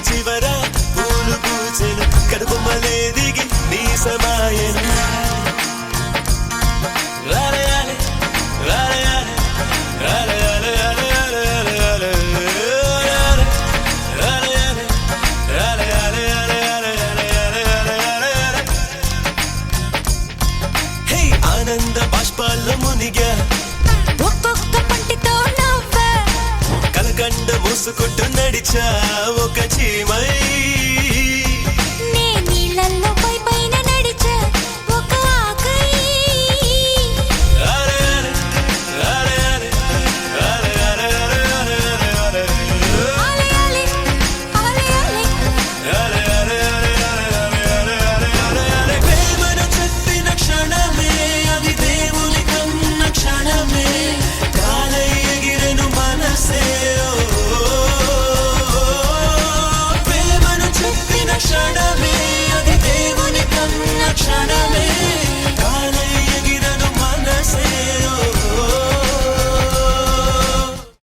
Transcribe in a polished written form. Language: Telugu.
చివర పూలు పూచెను కనుబొమ్మలే దిగి నీ సమాయను ఆనంద బాష్పాల్లో మునిగా ఒక్కొక్క పంటితో నవ్వా కలకండ మూసుకుంటూ నడిచా ఒక చీమై